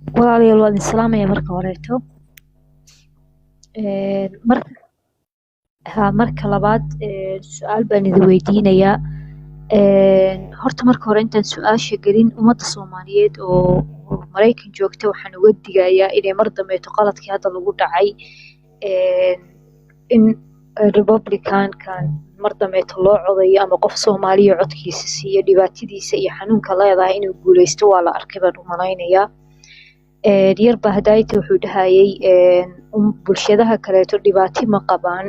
walaalayaal waan islaamaya marka horeeto. Marka marka labaad su-aal baan idin weydiinayaa. Horta marka hore intaan su-aasha gelin ummadda Soomaaliyeed oo Maraykan joogta waxaan uga digayaa inay mar dambeeto qaladkii hadda lagu dhacay in Republican-kan mar dambeeto loo codayo ama qof Soomaaliya codkiisa siiyo dhibaatadiisa iyo xanuunka leedahay inuu guuleysto waa la arkay baan u malaynayaa. Yar baa hadaayta wuxuu dhahayay bulshadaha kaleeto dhibaato ma qabaan,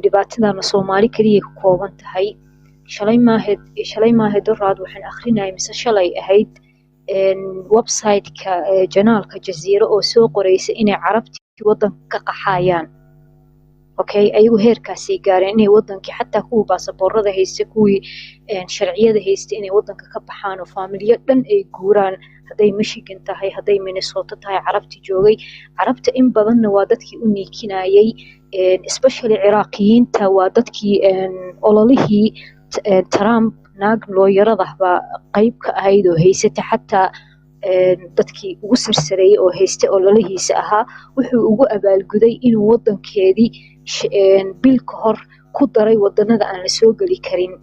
dhibaatadana Soomaali kaliya ku kooban tahay. shalay maahed doraad waxaan akhrinayay mise shalay ahayd website-ka janaalka Jazeera oo soo qoraysa inay carabtii waddanka ka qaxayaan. Okay, ayagu heerkaasay gaareen inay wadankii xataa kuwii baasaboorada haysta kuwii sharciyada haysta inay wadanka ka baxaan oo faamilyo dhan ay guuraan, hadday Michigan tahay, hadday Minnesota tahay. Carabti joogay, carabta in badanna waa dadkii u niikinayay, especially Ciraaqiyiinta waa dadkii ololihii Trump naag looyarada baa qayb ka ahayd oo haysata xataa dadkii ugu sarsareeyay oo haysta ololihiisa ahaa. Wuxuu ugu abaalguday inuu wadankeedii bil ka hor ku daray wadanada aan la soo geli karin.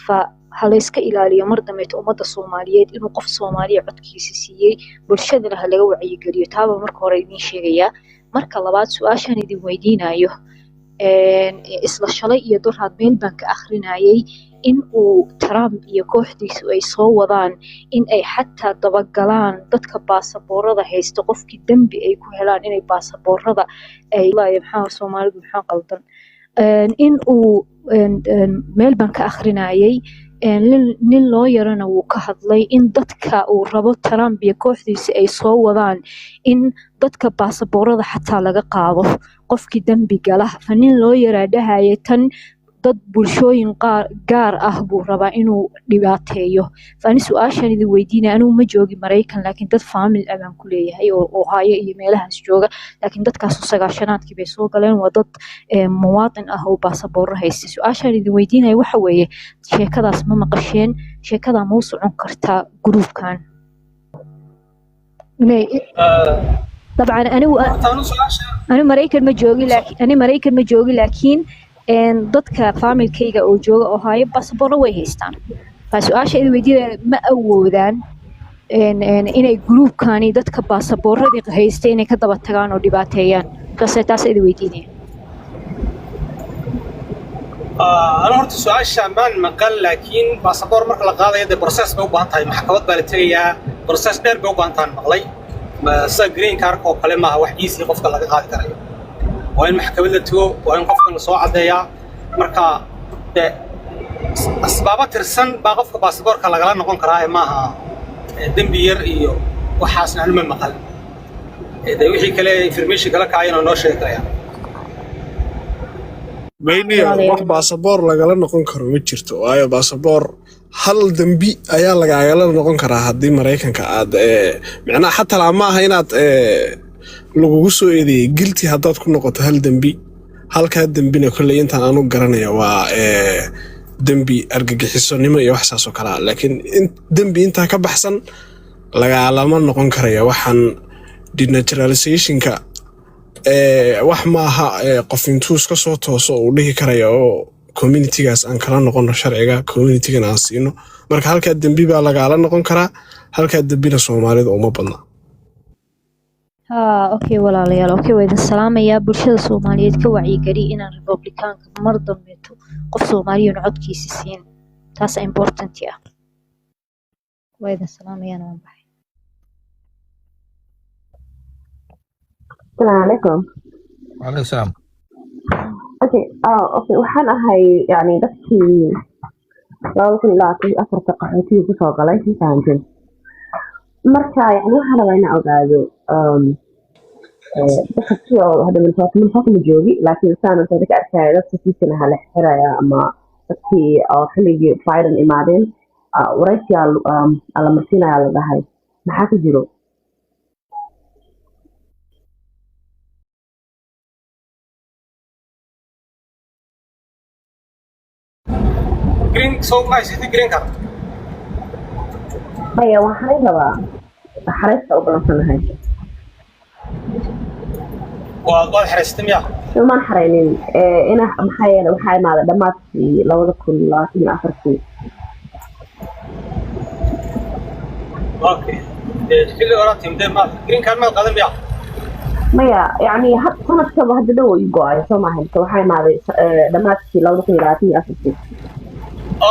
Ha la iska ilaaliyo mar dambeeto ummadda Soomaaliyeed inuu qof Soomaaliya codkiisa siiyey, bulshadana ha laga wacyigeliyo. Taaba marka hore idin sheegayaa. Marka labaad su-aashaan idin weydiinayo, isla shalay iyo doraad meel baan ka akhrinayay in uu Trump iyo kooxdiisu ay soo wadaan in ay xataa dabagalaan dadka baasaboorada haysta, qofkii dembi ay ku helaan inay baasaboorada ay Soomaalidu maxaa qaldan. In uu meel baan ka akhrinayay nin loo yarana wuu ka hadlay in dadka uu rabo Trump iyo kooxdiisa ay soo wadaan in dadka baasaboorada xataa laga qaado qofkii dembi gala. Nin loo yaraa dhahaya tan dad bulshooyin gaar ah buu rabaa inuu dhibaateeyo. Fani su-aashaan idin weydiinaya, anigu ma joogi Maraykan laakiin dad faamil ah baan ku leeyahay oo Ohio iyo meelahaas jooga, laakiin dadkaas sagaashanaadkii bay soo galeen, waa dad muwaadin ah oo baasaboorro haysta. Su-aashaan idin weydiinaya waxa weeye, sheekadaas ma maqasheen? Sheekadaa ma u socon kartaa gruubkan? dabcan anigu Maraykan ma joogi laakiin dadka faamilkayga oo jooga Ohio baasaboorro way haystaan. Su-aasha idin weydiinaya, ma awoodaan inay gruubkani dadka baasaboorradii haysta inay ka daba tagaan oo dhibaateeyaan? taas idin weydiinaya. أنا هرت سؤال شامان مقال لكن باسبور مرة لقاضي يد بروسيس بوقان تاي محكمة بالتريا بروسيس دير بوقان تان مقلي ما سجرين كاركو كلمة واحد يسي قفك لقاضي كريه وين محكمة تو وين قفك نصوع عديا مركا أسباب ترسن باقفك باسبور كلاقلا نقول كراي معها دمبير إيو وحاسن علم المقال إذا وحي كلا إنفورميشن كلا كاين ونوشة كلا بيني wax baasaboor lagala noqon karo ma jirto, waayo baasaboor hal dambi ayaa lagala noqon karaa haddii Maraykanka aad macnaha xataa ma aha inaad lagugu soo eedeeyay guilty haddaad ku noqoto hal dambi. halka dambina kulay intaan aanu garanaya waa dambi argagixisonimo iyo wax saas oo kala, laakiin dambi inta ka baxsan lagaalama noqon karaya. waxaan denaturalization-ka wax ma aha qof intuu iska soo tooso uu dhihi karaya oo community-gaas aan kala noqono sharciga community-gan aan siino. marka halka dambi baa lagaala noqon karaa, halka dambina Soomaalidu uma badna. Okay walaalayaal, okay way idin salaamayaa. Bulshada Soomaaliyeed ka wacyigeli inaan Republican-ka mar dambeeto qof Soomaaliyeed codkiisa siin. taas important ah. way idin salaamayaa. waan baxay. السلام عليكم. وعليكم السلام. اوكي waxaan ahay yani dadkii 2024 qaxootiga ku soo galay intaanjin. marka yani waxaan rabaa inaan ogaado dadkii oo hadda Minnesota ma joogi, laakiin saan dadka arkay dadka siisana hal xiraya ama dadkii oo xilligii Biden imaadeen waraysiyaal ala marsiinaya la dhahay maxaa ku jiro? green so ما يصير green card maya waxaan rabaa حريصة وبلانسنا هاي وأضواء حرستم يا ما حرينين أنا محايا وحاي مع دمات في لو ذكر لكن أفرسي أوكي كل وراتي مدير ما جرين كان ما قدم يا مايا يعني حتى سنة كذا هذا دو يقع سو ما هي وحاي مع دمات في لو ذكر لكن أفرسي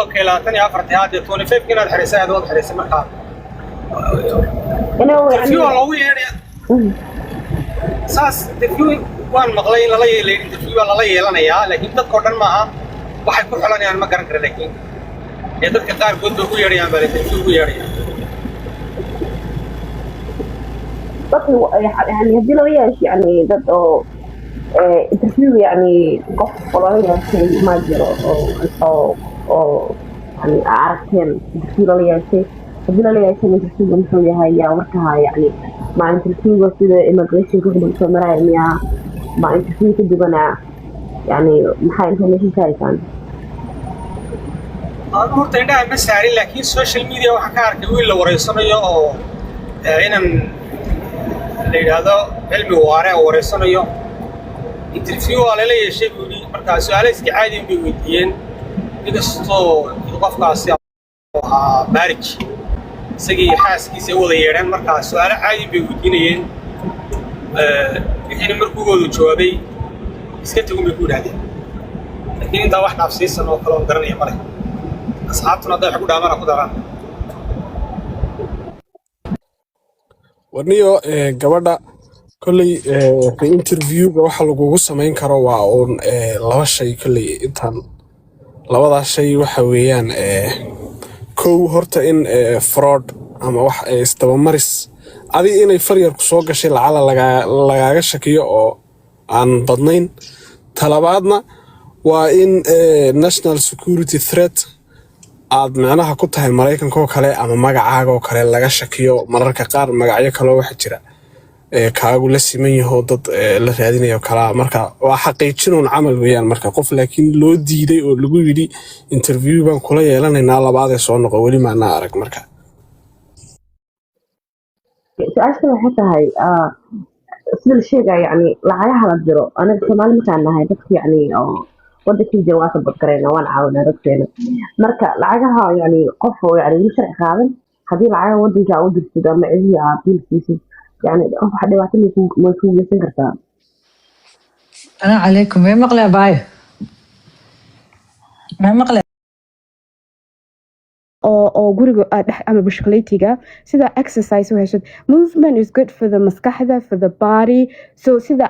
أوكي لا تاني أفرتي هذه توني فيف كنا الحرسة هذا الحرسة مكان أنا يعني في والله يعني ساس تفيو وان مقلين لا يلي تفيو لا يلانيا لكن dadka dhan maaha waxay ku xulanayaan ma garan karo laakiin ee dadka qaar guud ugu yeerayaan baa tafsiir ugu yeerayaan يعني هدي لو ياش يعني dad oo interview يعني qof qolada yaashay ma jiro oo يعني aragteen interview loo yaashay hadii loo yaashay interview wuxuu yahay yaa markaa يعني مع interview sida immigration ku xidhan Soomaaliya مع interview ku dibana يعني maxay information kaysan horta indhaha ma saarin laakiin social media waxa ka arkay wiil la wareysanayo oo inaan la yiraahdo cilmi waare oo wareysanayo interview wala la yeeshay buuli marka su'aalo iska caadi ah bay weydiiyeen inkastoo qofkaasi marriage isagii xaaskiisa wada yeedhan marka su'aalo caadi bay weydiinayeen wixii markuu jawaabay iska tago bay ku yiraahdeen laakiin inta wax dhaafsiisan oo kale oo garanaya maray asxaabtuna dadka ku dhaamana ku daraan warniyo gabadha kolley interviewga waxa lagugu samayn karo waa uun laba shay kolley intaan labadaas shay waxa weeyaan kow horta in fraud ama wax isdabamaris adi inay faryar ku soo gashay lacala lagaaga shakiyo oo aan badnayn talabaadna waa in national security threat aad macnaha ku tahay Mareykanka oo kale ama magacaaga oo kale laga shakiyo mararka qaar magacyo kale waxa jira kaagu la siman yahay dad la raadinayo kala marka waa xaqiijin camal weeyaan marka qof laakiin loo diiday oo lagu yiri interview baan kula yeelanaynaa labaad ee soo noqo wali ma arag marka su-aasha waxay tahay sida la sheegay yani lacagaha la jiro anaga Soomaali markaan nahay dadka yani oo wadankii jawaab badkareyna waan caawinaa dadkeena marka lacagaha yani qof oo yani sharci qaadan hadii lacagaha wadanka uu dirto ama cidii aad dilkiisa يعني waxa dhibaato ma ku yeesan kartaa أنا عليكم ما مقلع باي ما مقلع oo guriga dhex ama bushkuleytiga sida exercise u heshad movement is good for the maskaxda for the body so sida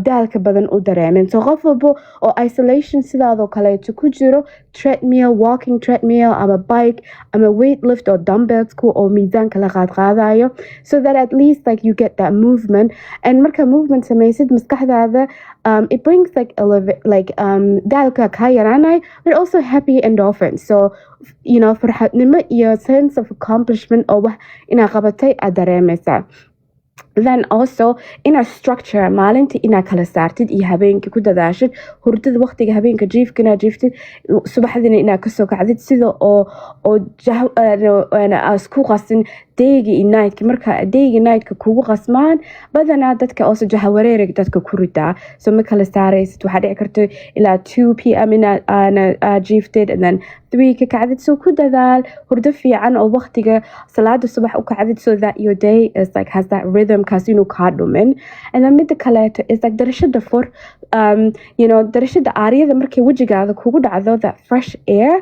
daalka badan u dareemen so qof walbo oo isolation sidaadoo kaleeto ku jiro treadmill walking treadmill ama bike ama weight lift or dumbbells ku oo miisaanka la qaadayo so that at least like you get that movement and marka movement samaysid maskaxdaada it brings like daalka ka yaraanay but also happy endorphins so you know farxadnimo iyo sense of accomplishment oo wax ina qabatay aad dareemaysaa then also in a structure maalintii ina kala saartid iyo habeenkii ku dadaashid hurdada waqtiga habeenka jiifkana jiiftid subaxdina ina ka soo kacdid sida oo ana asku qasin dayga iyo night marka dayga night kugu qasmaan badanaa dadka oo jaha wareerig dadka ku ridaa so ma kala saaraysid waxa dhici karto ilaa 2 pm ana jiiftid and then 3 ka kacdid so ku dadaal hurdo fiican oo waqtiga salaada subax u kacdid so that your day is like has that rhythm kasino ka dhumin and then mid kale is like darashada for you know darashada aariyada markay wajigaada kugu dhacdo that fresh air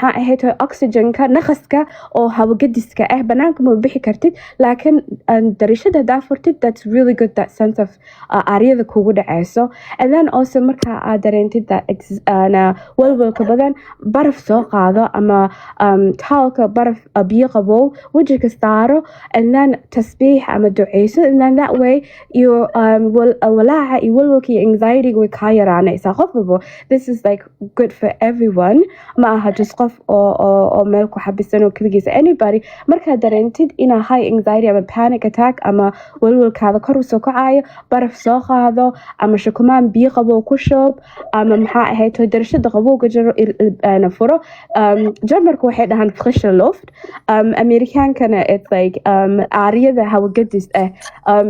ha ahayd oxygen ka naqaska oo hawagadiska ah banaanka ma bixi kartid laakiin darashada daafurtid that's really good that sense of aariyada kugu dhacayso and then also marka aad dareentid that ana walwalka badan baraf soo qaado ama taalka baraf biyo qabow wajiga saaro and then tasbiix ama duco kobcayso, and then that way your walaaca iyo walwalka iyo anxiety way kaa yaraanaysaa qof walbo. This is like good for everyone, ma aha just qof oo meel ku xabisan oo keligiisa. Anybody markaad dareentid inaa high anxiety ama panic attack ama walwalkaada kor usoo kacayo, baraf soo qaado ama shukumaan biyo qabow ku shub ama maxaa ahayd darashada qabowga jiro furo. Jarmarku waxay dhahaan frische Luft, Amerikaankana it's like aariyada hawagadis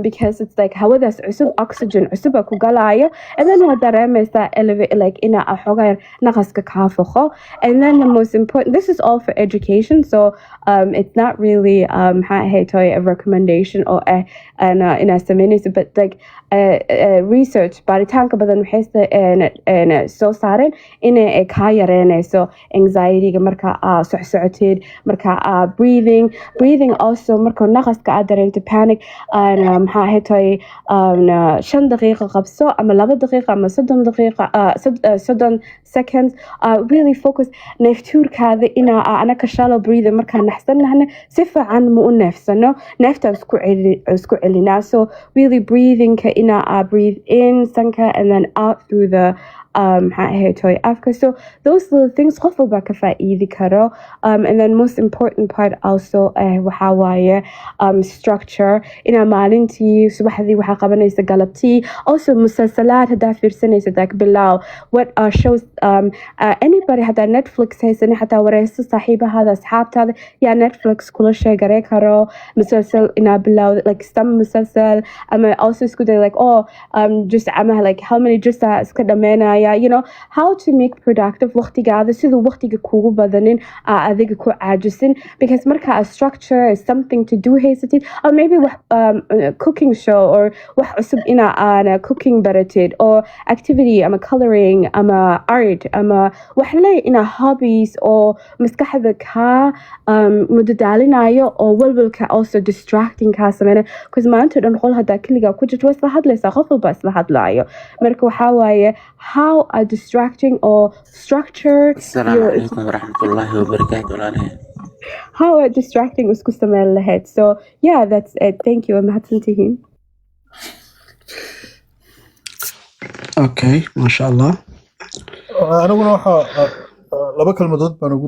because it's like hawadaas cusub, oxygen cusub ku galayo, and then waa dareemaysaa elevate like ina xogaa naqaska kaa foqo. And then the most important, this is all for education, so it's not really maxaa ahayd a recommendation or ina sameynayso, but like research baaritaanka badan waxay soo saareen inay kaa yareynayso anxiety-ga marka socsocoteed, marka breathing also marka naqaska aad dareento panic maxaa ahayd 5 daqiiqo qabso ama 2 daqiiqo ama 30 daqiiqo 30 seconds, really focus neeftuurkaada ina anaka shallow breathing marka naxsanahna si fiican ma u neefsano, neefta isku celinaa. So really breathing ka ina breathe in sanka and then out through the afka. So those little things qof walba ka faa'iidi karo. And then most important part also waxa waaye structure, ina maalintii subaxdii waxa qabanaysa galabtii. Also musalsalaad hadaa fiirsanaysa like bilow what shows anybody hadaa Netflix haysan hadaa wareyso saaxiibahada asxaabtaada yaa Netflix kula sheegare karo musalsal ina bilow like some musalsal ama also isku day like just ama like how many just iska dhameynaya, you know how to make productive waqtigaada sidoo waqtiga kugu badanin adiga ku caajisin, because marka a structure is something to do haysatid, or maybe cooking show or wax cusub ina ana cooking baratid or activity ama coloring ama art ama wax leh ina hobbies oo maskaxda ka mudadaalinayo oo walwalka also distracting ka sameeyna, because maanta dhan qol hada kaliga ku jirto isla hadlaysa qof walba isla hadlayo. Marka waxa waaye how are distracting or structure Assalamu alaikum warahmatullahi wabarakatuh. How are distracting usku sameyn lahayd. So yeah, that's it. Thank you. I'm mahadsantihiin. Okay, masha Allah. aniguna waxa laba kalmadood baan ugu